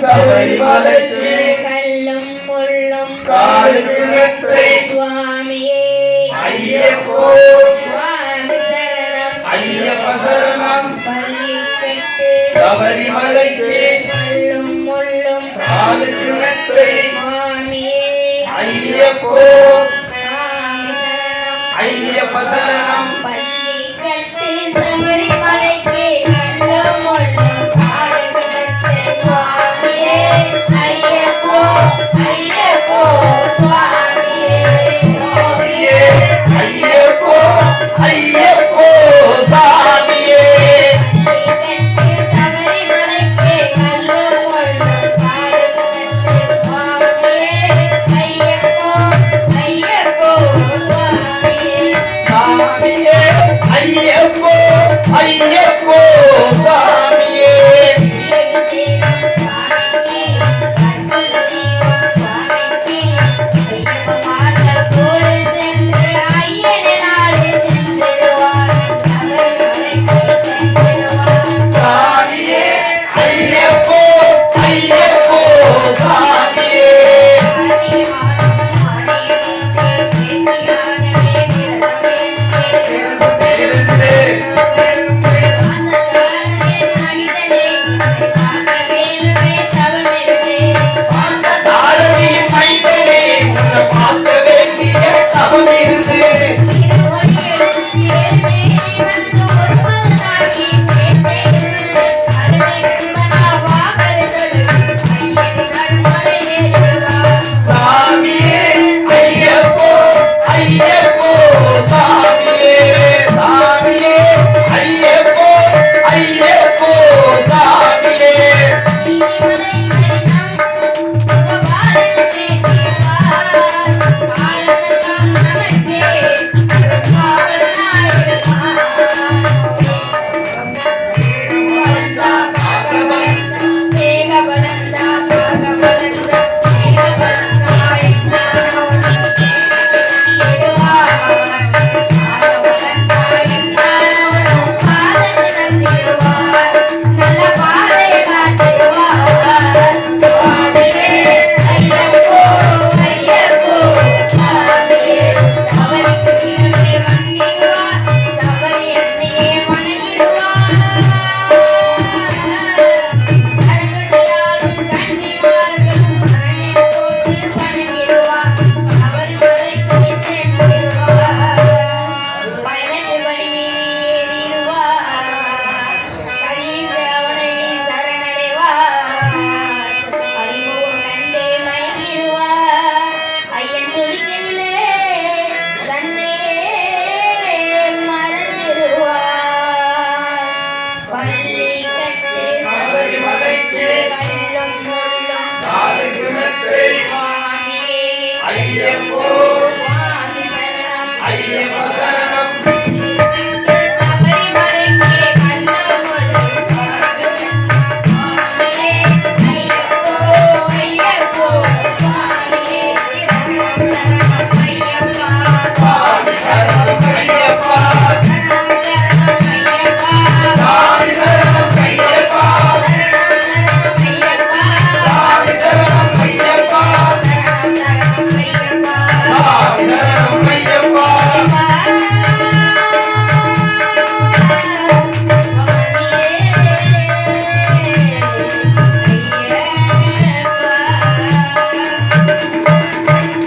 சபரிமலைக்கு கல்லும் முள்ளும் காலுக்கு மெத்தை சுவாமியே ஐயப்போ சுவாமி சரணம் ஐயப்ப சரணம் பள்ளிக்கட்டு சபரிமலைக்கு கல்லும் முள்ளும் காலுக்கு மெத்தை சுவாமியே ஐயப்போ சுவாமி சரணம் ஐயப்ப சரணம் பள்ளிக்கட்டு சபரிமலைக்கு கல்லும் முள்ளும் காலுக்கு மெத்தை சுவாமியே ஐயப்போ ஐயப்போ சுவாமியே சுவாமியே ஐயப்போ ஐயப்போ சாமியே பள்ளிக்கட்டு சபரிமலைக்கு கல்லும் முள்ளும் காலுக்கு மெத்தை சுவாமியே ஐயப்போ ஐயப்போ சுவாமியே சாமியே ஐயப்போ ஐயப்போ சாமியே ஐயப்போ சுவாமி சரணம் ஐயப்ப